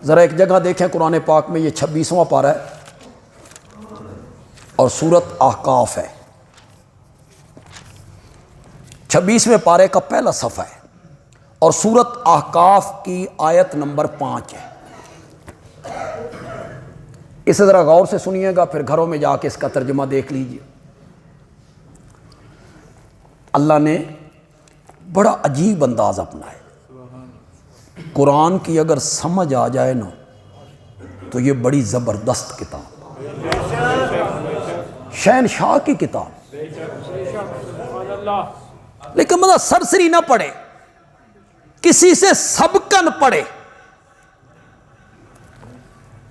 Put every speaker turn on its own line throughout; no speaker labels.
ذرا ایک جگہ دیکھیں قرآن پاک میں، یہ 26واں پارہ ہے اور سورت احقاف ہے۔ 26ویں پارے کا پہلا صفحہ ہے اور سورت احقاف کی آیت نمبر 5 ہے۔ اسے ذرا غور سے سنیے گا، پھر گھروں میں جا کے اس کا ترجمہ دیکھ لیجئے۔ اللہ نے بڑا عجیب انداز اپنا ہے۔ قرآن کی اگر سمجھ آ جائے نا تو یہ بڑی زبردست کتاب، شہنشاہ کی کتاب، لیکن مطلب سرسری نہ پڑھے، کسی سے سبقن پڑھے۔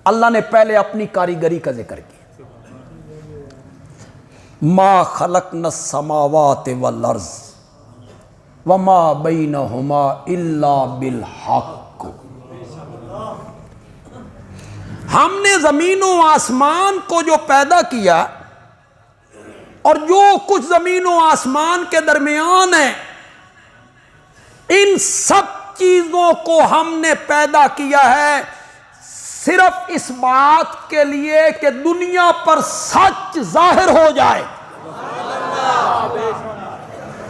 اللہ نے پہلے اپنی کاریگری کا ذکر کیا، ما خلقنا السماوات والارض وما بینہما الا بالحق۔ ہم نے زمین و آسمان کو جو پیدا کیا اور جو کچھ زمین و آسمان کے درمیان ہے، ان سب چیزوں کو ہم نے پیدا کیا ہے صرف اس بات کے لیے کہ دنیا پر سچ ظاہر ہو جائے،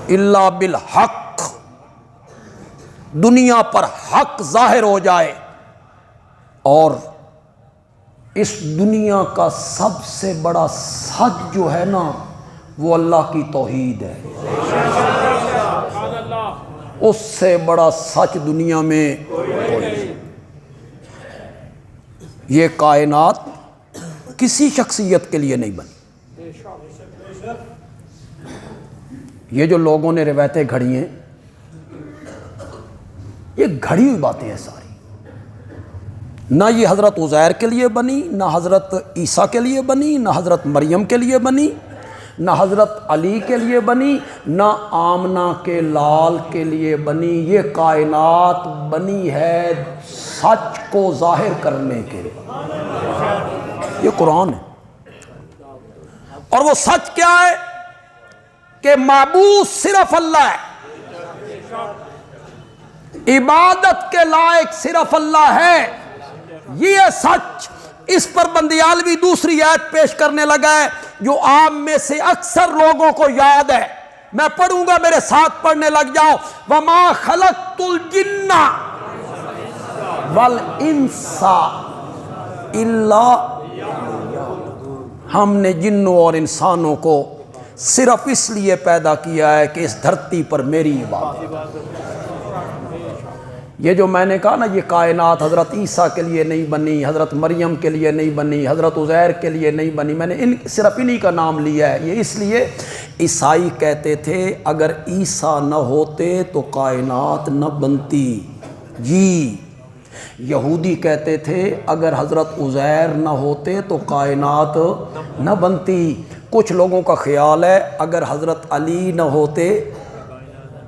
الا بالحق، دنیا پر حق ظاہر ہو جائے۔ اور اس دنیا کا سب سے بڑا سچ جو ہے نا وہ اللہ کی توحید ہے۔ اس سے بڑا سچ دنیا میں کوئی نہیں۔ یہ کائنات کسی شخصیت کے لیے نہیں بنی۔ یہ جو لوگوں نے روایتیں گھڑی ہیں، یہ گھڑی ہوئی باتیں ہیں ساری۔ نہ یہ حضرت عزیر کے لیے بنی، نہ حضرت عیسیٰ کے لیے بنی، نہ حضرت مریم کے لیے بنی، نہ حضرت علی کے لیے بنی، نہ آمنہ کے لال کے لیے بنی۔ یہ کائنات بنی ہے سچ کو ظاہر کرنے کے لیے۔ یہ قرآن ہے، اور وہ سچ کیا ہے کہ معبود صرف اللہ ہے، عبادت کے لائق صرف اللہ ہے۔ یہ سچ، اس پر بندیالوی دوسری آیت پیش کرنے لگا ہے جو عام میں سے اکثر لوگوں کو یاد ہے۔ میں پڑھوں گا، میرے ساتھ پڑھنے لگ جاؤ۔ وَمَا خَلَقْتُ الْجِنَّ وَالْإِنسَ إِلَّا، ہم نے جنوں اور انسانوں کو صرف اس لیے پیدا کیا ہے کہ اس دھرتی پر میری عبادت۔ یہ جو میں نے کہا نا، یہ کائنات حضرت عیسیٰ کے لیے نہیں بنی، حضرت مریم کے لیے نہیں بنی، حضرت عزیر کے لیے نہیں بنی، میں نے صرف انہی کا نام لیا ہے۔ یہ اس لیے عیسائی کہتے تھے اگر عیسیٰ نہ ہوتے تو کائنات نہ بنتی، جی۔ یہودی کہتے تھے اگر حضرت عزیر نہ ہوتے تو کائنات نہ بنتی۔ کچھ لوگوں کا خیال ہے اگر حضرت علی نہ ہوتے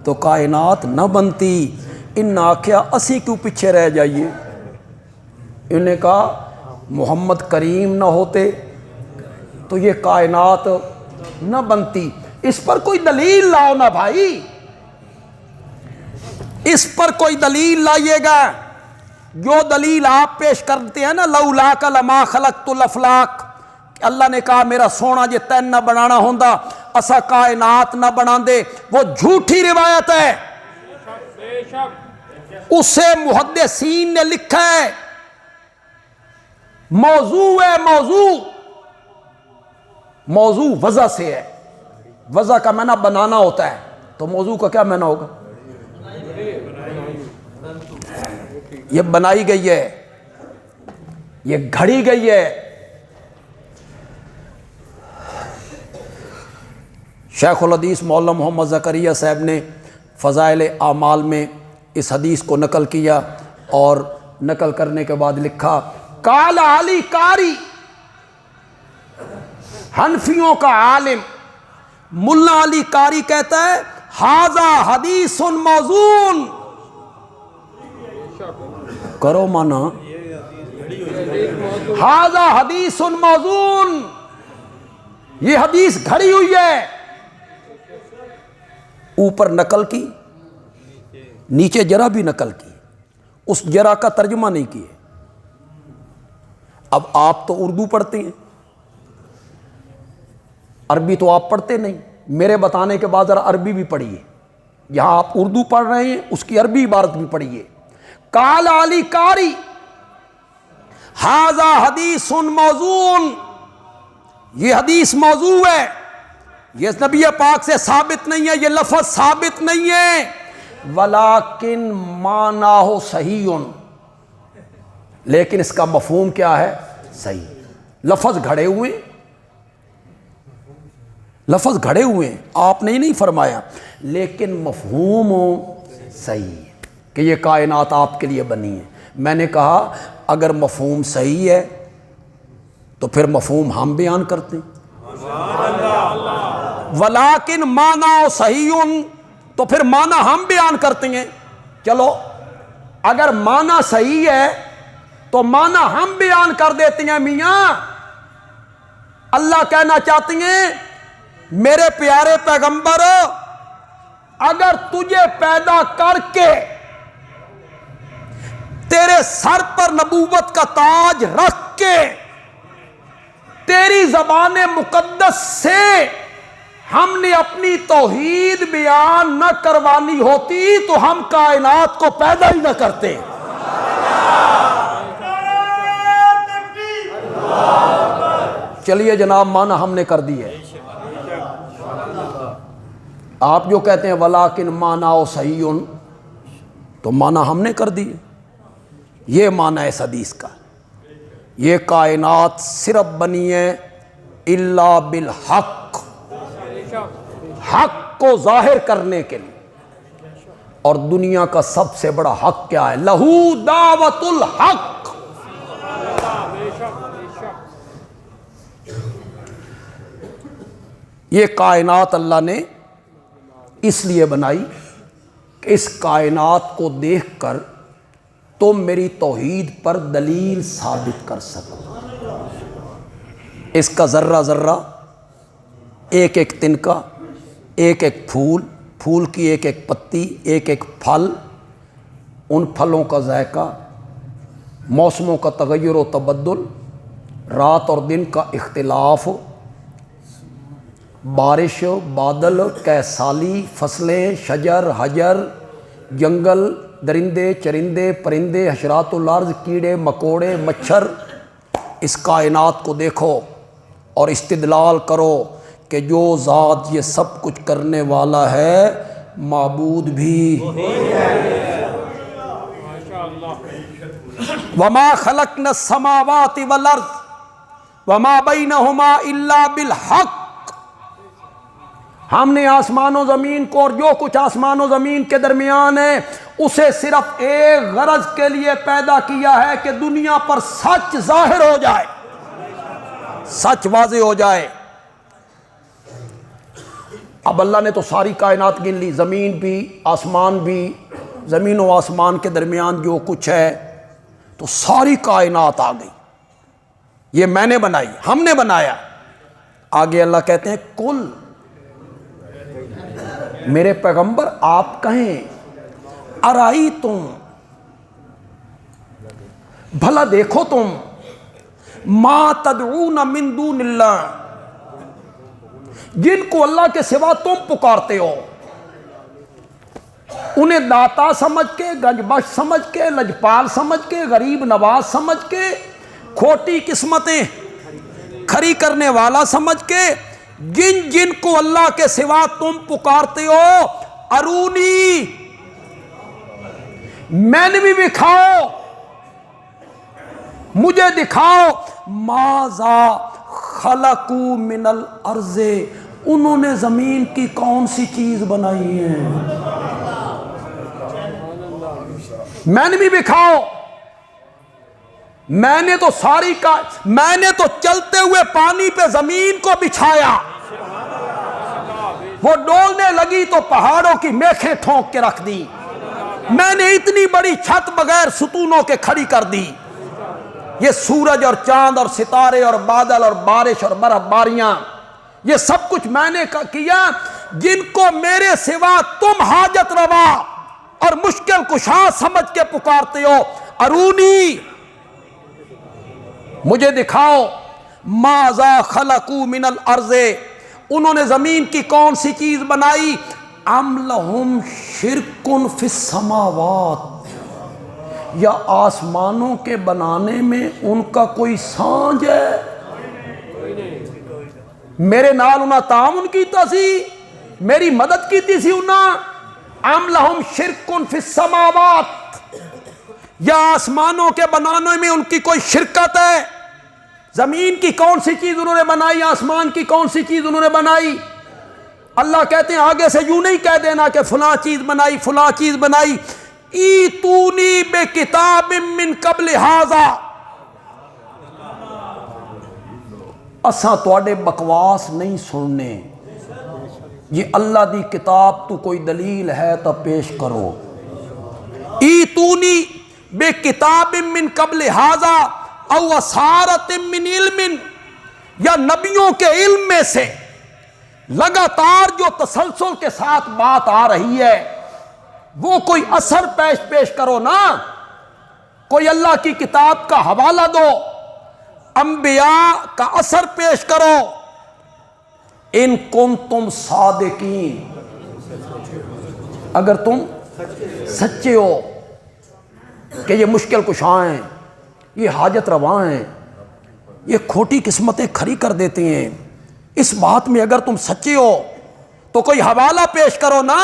تو کائنات نہ بنتی۔ ان نے آکھیا اسی کیوں پیچھے رہ جائیے۔ انہوں نے کہا محمد کریم نہ ہوتے تو یہ کائنات نہ بنتی۔ اس پر کوئی دلیل لاؤ نا بھائی، اس پر کوئی دلیل لائیے گا۔ جو دلیل آپ پیش کرتے ہیں نا، لولاک لما خلقت الافلاک، اللہ نے کہا میرا سونا جے تین نہ بنانا ہوندا اسا کائنات نہ بنا دے، وہ جھوٹی روایت ہے۔ اسے محدثین نے لکھا ہے، موضوع ہے، موضوع وضع سے ہے۔ وضع کا معنی بنانا ہوتا ہے، تو موضوع کا کیا معنی ہوگا؟ یہ بنائی گئی ہے، یہ گھڑی گئی ہے۔ شیخ الحدیث مولانا محمد زکریا صاحب نے فضائل اعمال میں اس حدیث کو نقل کیا، اور نقل کرنے کے بعد لکھا قال علی قاری، حنفیوں کا عالم ملا علی قاری کہتا ہے ھذا حدیث موضوع، کرو مانا، ھذا حدیث موضوع، یہ حدیث گھڑی ہوئی ہے۔ اوپر نقل کی، نیچے جرا بھی نقل کی، اس جرا کا ترجمہ نہیں کیے۔ اب آپ تو اردو پڑھتے ہیں، عربی تو آپ پڑھتے نہیں، میرے بتانے کے بعد ذرا عربی بھی پڑھیے، یہاں آپ اردو پڑھ رہے ہیں اس کی عربی عبارت بھی پڑھیے۔ قال علی قاری ھذا حدیث موضوع، یہ حدیث موضوع ہے، یہ نبی پاک سے ثابت نہیں ہے، یہ لفظ ثابت نہیں ہے، ولیکن معناہ صحیح، لیکن اس کا مفہوم کیا ہے؟ صحیح۔ لفظ گھڑے ہوئے، لفظ گھڑے ہوئے ہیں، آپ نے نہیں فرمایا، لیکن مفہوم صحیح کہ یہ کائنات آپ کے لیے بنی ہے۔ میں نے کہا اگر مفہوم صحیح ہے تو پھر مفہوم ہم بیان کرتے ہیں، ولیکن معنی صحیح، تو پھر معنی ہم بیان کرتے ہیں۔ چلو اگر معنی صحیح ہے تو معنی ہم بیان کر دیتے ہیں۔ میاں اللہ کہنا چاہتے ہیں میرے پیارے پیغمبر، اگر تجھے پیدا کر کے تیرے سر پر نبوت کا تاج رکھ کے تیری زبان مقدس سے ہم نے اپنی توحید بیان نہ کروانی ہوتی تو ہم کائنات کو پیدا ہی نہ کرتے۔ چلیے جناب، معنی ہم نے کر دی ہے۔ آپ جو کہتے ہیں ولیکن معنی صحیح، تو معنی ہم نے کر دی ہے۔ یہ معنی ہے اس حدیث کا، یہ کائنات صرف بنی ہے الا بالحق، حق کو ظاہر کرنے کے لیے، اور دنیا کا سب سے بڑا حق کیا ہے؟ لہو دعوت الحق۔ یہ کائنات اللہ نے اس لیے بنائی کہ اس کائنات کو دیکھ کر تم میری توحید پر دلیل ثابت کر سکو۔ اس کا ذرہ ذرہ، ایک ایک تنکا، ایک ایک پھول، پھول کی ایک ایک پتی، ایک ایک پھل، ان پھلوں کا ذائقہ، موسموں کا تغیر و تبدل، رات اور دن کا اختلاف، بارش، بادل، کیسالی، فصلیں، شجر، حجر، جنگل، درندے، چرندے، پرندے، حشرات الارض، کیڑے مکوڑے، مچھر، اس کائنات کو دیکھو اور استدلال کرو کہ جو ذات یہ سب کچھ کرنے والا ہے معبود بھی۔ وما خلقنا السماوات والارض وما بینہما الا بالحق، ہم نے آسمان و زمین کو اور جو کچھ آسمان و زمین کے درمیان ہے اسے صرف ایک غرض کے لیے پیدا کیا ہے کہ دنیا پر سچ ظاہر ہو جائے، سچ واضح ہو جائے۔ اب اللہ نے تو ساری کائنات گن لی، زمین بھی، آسمان بھی، زمین و آسمان کے درمیان جو کچھ ہے، تو ساری کائنات آ گئی۔ یہ میں نے بنائی، ہم نے بنایا۔ آگے اللہ کہتے ہیں کل، میرے پیغمبر آپ کہیں ارائی تم، بھلا دیکھو تم، ما تدعون من دون اللہ، جن کو اللہ کے سوا تم پکارتے ہو، انہیں داتا سمجھ کے، گنج بخش سمجھ کے، لجپال سمجھ کے، غریب نواز سمجھ کے، کھوٹی قسمتیں کھری کرنے والا سمجھ کے، جن جن کو اللہ کے سوا تم پکارتے ہو، ارونی، میں نے بھی دکھاؤ، مجھے دکھاؤ، ماذا خلقو من الارض، انہوں نے زمین کی کون سی چیز بنائی ہے، میں نے بھی دکھاؤ۔ میں نے تو میں نے تو چلتے ہوئے پانی پہ زمین کو بچھایا، وہ ڈولنے لگی تو پہاڑوں کی میخیں ٹھونک کے رکھ دی، میں نے اتنی بڑی چھت بغیر ستونوں کے کھڑی کر دی۔ یہ سورج اور چاند اور ستارے اور بادل اور بارش اور برف باریاں، یہ سب کچھ میں نے کیا، جن کو میرے سوا تم حاجت روا اور مشکل کشا سمجھ کے پکارتے ہو، ارونی، مجھے دکھاؤ ماذا خلقوا من الارض، انہوں نے زمین کی کون سی چیز بنائی؟ ام لہم شرک فی السماوات، یا آسمانوں کے بنانے میں ان کا کوئی سانج ہے؟ میرے نال انہاں تعاون کیتا سی، میری مدد کیتی سی انہاں؟ ام لہم شرک فی السماوات، یا آسمانوں کے بنانے میں ان کی کوئی شرکت ہے؟ زمین کی کون سی چیز انہوں نے بنائی، آسمان کی کون سی چیز انہوں نے بنائی؟ اللہ کہتے ہیں آگے سے یوں نہیں کہہ دینا کہ فلاں چیز بنائی فلاں چیز بنائی، ایتونی بکتاب من قبل ھذا، اساں تواڈے بکواس نہیں سننے، یہ اللہ دی کتاب تو کوئی دلیل ہے تو پیش کرو۔ ایتونی بکتاب من قبل ھذا او اثارۃ من علم، یا نبیوں کے علم میں سے لگاتار جو تسلسل کے ساتھ بات آ رہی ہے وہ کوئی اثر پیش کرو نا، کوئی اللہ کی کتاب کا حوالہ دو، انبیاء کا اثر پیش کرو۔ ان کنتم صادقین، اگر تم سچے ہو کہ یہ مشکل کشاں ہیں، یہ حاجت رواں ہیں، یہ کھوٹی قسمتیں کھری کر دیتے ہیں، اس بات میں اگر تم سچے ہو تو کوئی حوالہ پیش کرو نا۔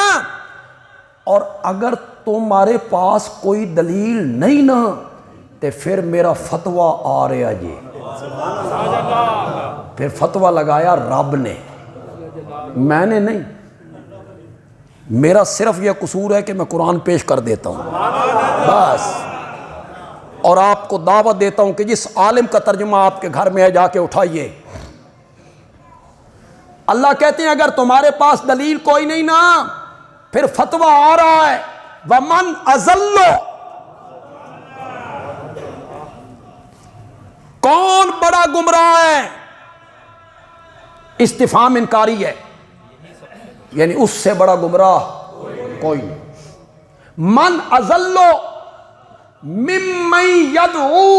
اور اگر تمہارے پاس کوئی دلیل نہیں نا تو پھر میرا فتویٰ آ رہا جی، پھر فتویٰ لگایا رب نے، میں نے نہیں، میرا صرف یہ قصور ہے کہ میں قرآن پیش کر دیتا ہوں بس، اور آپ کو دعوت دیتا ہوں کہ جس عالم کا ترجمہ آپ کے گھر میں ہے جا کے اٹھائیے۔ اللہ کہتے ہیں اگر تمہارے پاس دلیل کوئی نہیں نا پھر فتویٰ آ رہا ہے، وَمَنْ أَضَلُّ، کون بڑا گمراہ ہے؟ استفہام انکاری ہے، یعنی اس سے بڑا گمراہ کوئی نہیں۔ من اضل ممن یدعو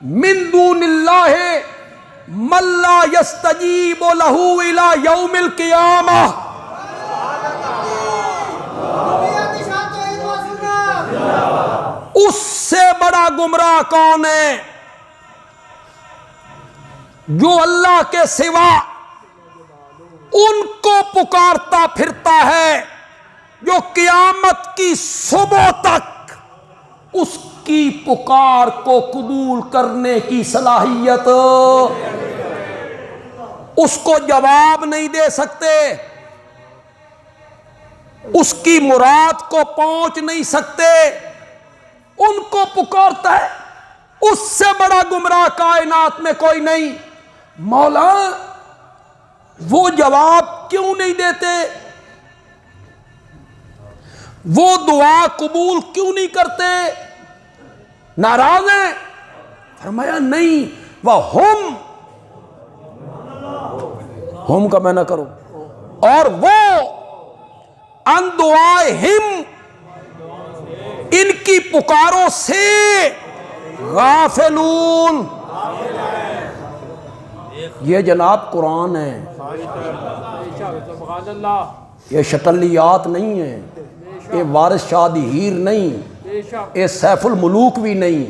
من دون اللہ من لا یستجیب لہ الی یوم القیامہ، اس سے بڑا گمراہ کون ہے؟ جو اللہ کے سوا ان کو پکارتا پھرتا ہے، جو قیامت کی صبح تک اس کی پکار کو قبول کرنے کی صلاحیت، اس کو جواب نہیں دے سکتے، اس کی مراد کو پہنچ نہیں سکتے، ان کو پکارتا ہے، اس سے بڑا گمراہ کائنات میں کوئی نہیں۔ مولا وہ جواب کیوں نہیں دیتے؟ وہ دعا قبول کیوں نہیں کرتے؟ ناراض ہیں؟ فرمایا نہیں، وَهُمْ، ہم کا معنی کرو، اور وہ ان دعائہم، ان کی پکاروں سے غافلون، یہ جناب قرآن ہے، یہ شٹلیات نہیں ہے، یہ وارث شاہ دی ہیر نہیں، یہ سیف الملوک بھی نہیں،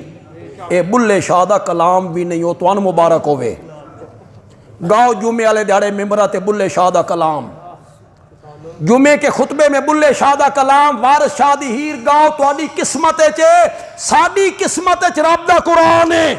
یہ بلے شاہ دا کلام بھی نہیں، وہ توان مبارک ہوئے گاؤ جمعے والے دیہڑے ممبرہ تے بلے شاہ دا کلام، جمعے کے خطبے میں بلے شاہ دا کلام، وارث شاہ دی ہیر گاؤ، تو آڈی قسمت چے ساڈی قسمت چ رب دا قرآن ہے۔